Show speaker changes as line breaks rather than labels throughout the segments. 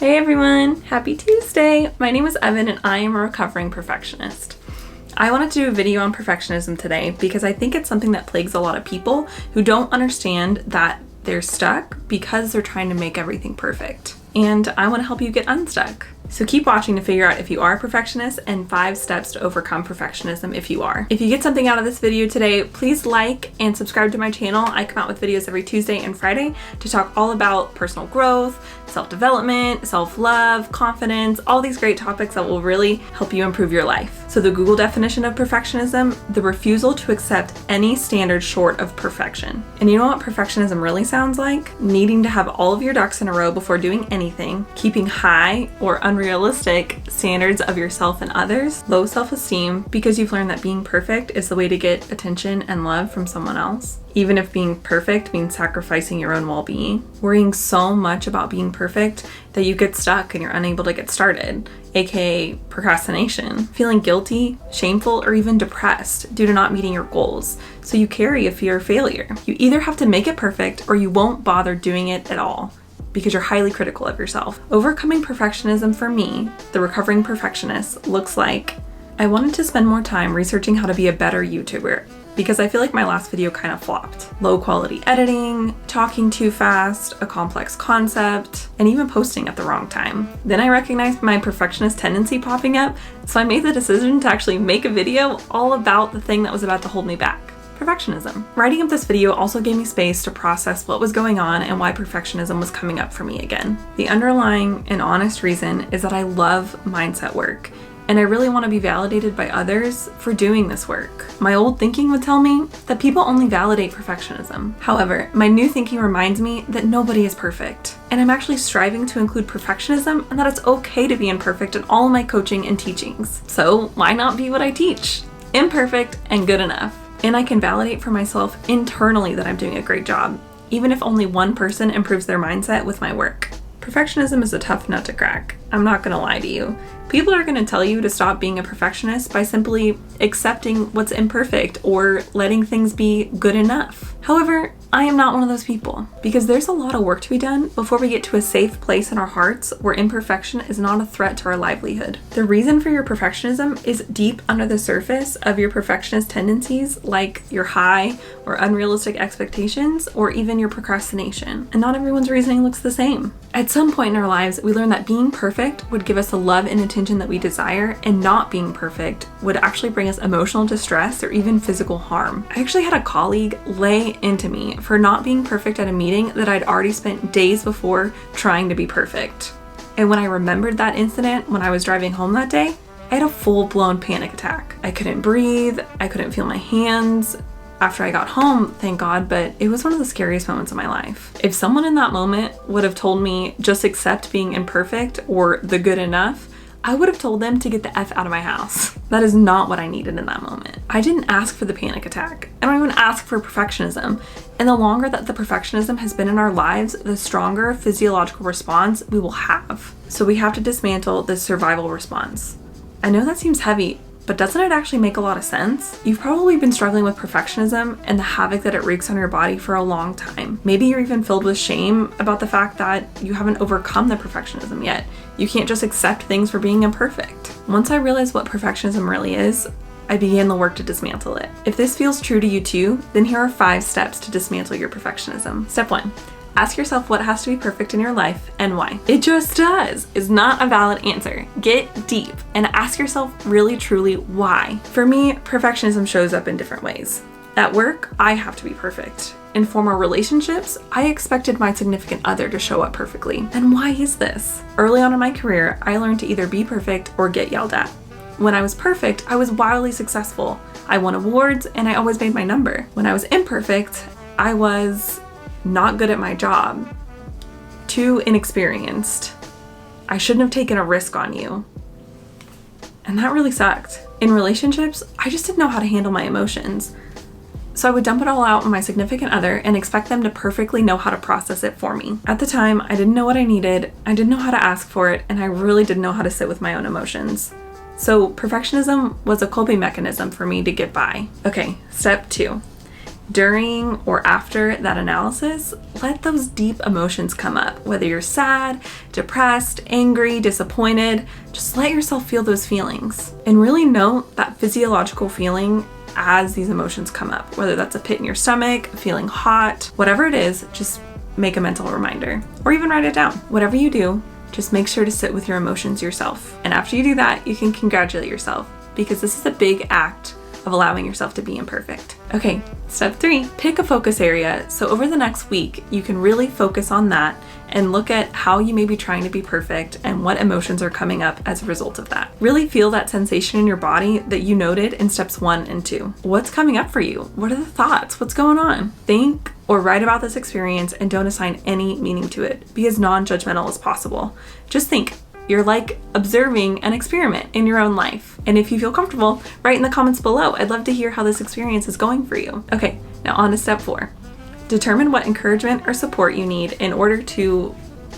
Hey everyone, happy Tuesday! My name is Evan and I am a recovering perfectionist. I wanted to do a video on perfectionism today because I think it's something that plagues a lot of people who don't understand that they're stuck because they're trying to make everything perfect. And I want to help you get unstuck. So keep watching to figure out if you are a perfectionist and 5 steps to overcome perfectionism if you are. If you get something out of this video today, please like and subscribe to my channel. I come out with videos every Tuesday and Friday to talk all about personal growth, self-development, self-love, confidence, all these great topics that will really help you improve your life. So the Google definition of perfectionism, the refusal to accept any standard short of perfection. And you know what perfectionism really sounds like? Needing to have all of your ducks in a row before doing anything, keeping high or unrealistic standards of yourself and others, low self-esteem because you've learned that being perfect is the way to get attention and love from someone else. Even if being perfect means sacrificing your own well-being. Worrying so much about being perfect that you get stuck and you're unable to get started, aka procrastination. Feeling guilty, shameful, or even depressed due to not meeting your goals. So you carry a fear of failure. You either have to make it perfect or you won't bother doing it at all because you're highly critical of yourself. Overcoming perfectionism for me, the recovering perfectionist, looks like I wanted to spend more time researching how to be a better YouTuber because I feel like my last video kind of flopped. Low quality editing, talking too fast, a complex concept, and even posting at the wrong time. Then I recognized my perfectionist tendency popping up, so I made the decision to actually make a video all about the thing that was about to hold me back. Perfectionism. Writing up this video also gave me space to process what was going on and why perfectionism was coming up for me again. The underlying and honest reason is that I love mindset work, and I really want to be validated by others for doing this work. My old thinking would tell me that people only validate perfectionism. However, my new thinking reminds me that nobody is perfect, and I'm actually striving to include perfectionism and that it's okay to be imperfect in all of my coaching and teachings. So why not be what I teach? Imperfect and good enough. And I can validate for myself internally that I'm doing a great job, even if only one person improves their mindset with my work. Perfectionism is a tough nut to crack. I'm not gonna lie to you. People are gonna tell you to stop being a perfectionist by simply accepting what's imperfect or letting things be good enough. However, I am not one of those people because there's a lot of work to be done before we get to a safe place in our hearts where imperfection is not a threat to our livelihood. The reason for your perfectionism is deep under the surface of your perfectionist tendencies, like your high or unrealistic expectations or even your procrastination. And not everyone's reasoning looks the same. At some point in our lives, we learned that being perfect would give us the love and attention that we desire, and not being perfect would actually bring us emotional distress or even physical harm. I actually had a colleague lay into me for not being perfect at a meeting that I'd already spent days before trying to be perfect. And when I remembered that incident when I was driving home that day, I had a full-blown panic attack. I couldn't breathe, I couldn't feel my hands. After I got home, thank God, but it was one of the scariest moments of my life. If someone in that moment would have told me just accept being imperfect or the good enough, I would have told them to get the F out of my house. That is not what I needed in that moment. I didn't ask for the panic attack. I don't even ask for perfectionism. And the longer that the perfectionism has been in our lives, the stronger physiological response we will have. So we have to dismantle this survival response. I know that seems heavy, but doesn't it actually make a lot of sense? You've probably been struggling with perfectionism and the havoc that it wreaks on your body for a long time. Maybe you're even filled with shame about the fact that you haven't overcome the perfectionism yet. You can't just accept things for being imperfect. Once I realized what perfectionism really is, I began the work to dismantle it. If this feels true to you too, then here are 5 steps to dismantle your perfectionism. Step 1. Ask yourself what has to be perfect in your life and why. It just does is not a valid answer. Get deep and ask yourself really truly why. For me, perfectionism shows up in different ways. At work, I have to be perfect. In former relationships, I expected my significant other to show up perfectly. And why is this? Early on in my career, I learned to either be perfect or get yelled at. When I was perfect, I was wildly successful. I won awards and I always made my number. When I was imperfect, I was not good at my job, too inexperienced. I shouldn't have taken a risk on you. And that really sucked. In relationships, I just didn't know how to handle my emotions. So I would dump it all out on my significant other and expect them to perfectly know how to process it for me. At the time, I didn't know what I needed, I didn't know how to ask for it, and I really didn't know how to sit with my own emotions. So perfectionism was a coping mechanism for me to get by. Okay, step 2. During or after that analysis, let those deep emotions come up. Whether you're sad, depressed, angry, disappointed, just let yourself feel those feelings. And really note that physiological feeling as these emotions come up. Whether that's a pit in your stomach, feeling hot, whatever it is, just make a mental reminder. Or even write it down. Whatever you do, just make sure to sit with your emotions yourself. And after you do that, you can congratulate yourself, because this is a big act of allowing yourself to be imperfect. Okay, step 3, pick a focus area. So over the next week, you can really focus on that and look at how you may be trying to be perfect and what emotions are coming up as a result of that. Really feel that sensation in your body that you noted in steps 1 and 2. What's coming up for you? What are the thoughts? What's going on? Think or write about this experience and don't assign any meaning to it. Be as non-judgmental as possible. Just think. You're like observing an experiment in your own life. And if you feel comfortable, write in the comments below. I'd love to hear how this experience is going for you. Okay, now on to step 4. Determine what encouragement or support you need in order to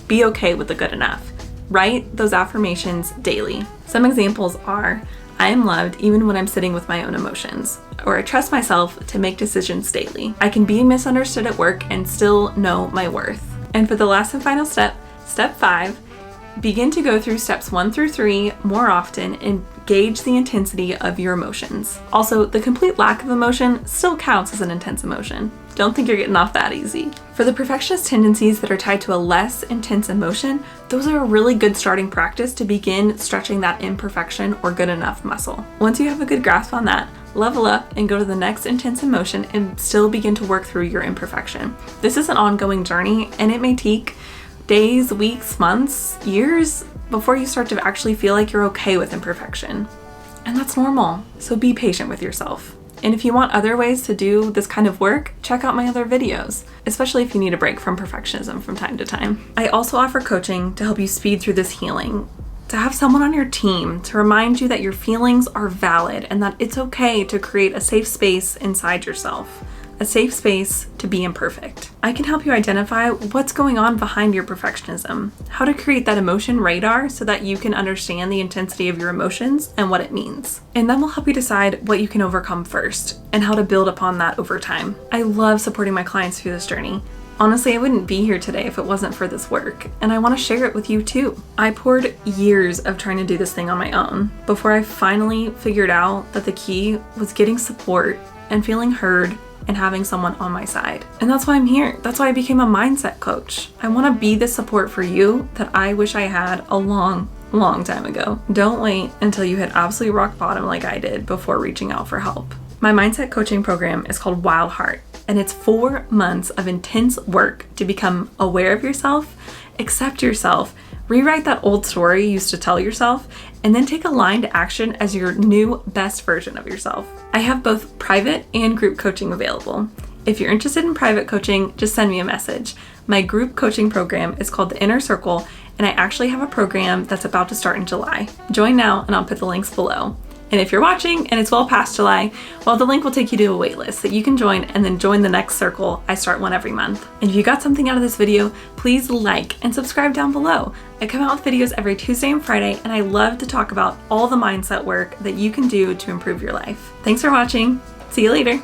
be okay with the good enough. Write those affirmations daily. Some examples are, I am loved even when I'm sitting with my own emotions. Or I trust myself to make decisions daily. I can be misunderstood at work and still know my worth. And for the last and final step, step 5, begin to go through steps 1 through 3 more often and gauge the intensity of your emotions. Also, the complete lack of emotion still counts as an intense emotion. Don't think you're getting off that easy. For the perfectionist tendencies that are tied to a less intense emotion, those are a really good starting practice to begin stretching that imperfection or good enough muscle. Once you have a good grasp on that, level up and go to the next intense emotion and still begin to work through your imperfection. This is an ongoing journey, and it may take days, weeks, months, years before you start to actually feel like you're okay with imperfection. And that's normal. So be patient with yourself. And if you want other ways to do this kind of work, check out my other videos, especially if you need a break from perfectionism from time to time. I also offer coaching to help you speed through this healing, to have someone on your team to remind you that your feelings are valid and that it's okay to create a safe space inside yourself. A safe space to be imperfect. I can help you identify what's going on behind your perfectionism, how to create that emotion radar so that you can understand the intensity of your emotions and what it means. And then we'll help you decide what you can overcome first and how to build upon that over time. I love supporting my clients through this journey. Honestly, I wouldn't be here today if it wasn't for this work, and I want to share it with you too. I poured years of trying to do this thing on my own before I finally figured out that the key was getting support and feeling heard and having someone on my side. And that's why I'm here. That's why I became a mindset coach. I want to be the support for you that I wish I had a long time ago. Don't wait until you hit absolute rock bottom like I did before reaching out for help. My mindset coaching program is called Wild Heart, and it's 4 months of intense work to become aware of yourself, accept yourself, rewrite that old story you used to tell yourself, and then take aligned action as your new best version of yourself. I have both private and group coaching available. If you're interested in private coaching, just send me a message. My group coaching program is called the Inner Circle, and I actually have a program that's about to start in July. Join now, and I'll put the links below. And if you're watching and it's well past July, well, the link will take you to a waitlist that you can join and then join the next circle. I start one every month. And if you got something out of this video, please like and subscribe down below. I come out with videos every Tuesday and Friday, and I love to talk about all the mindset work that you can do to improve your life. Thanks for watching. See you later.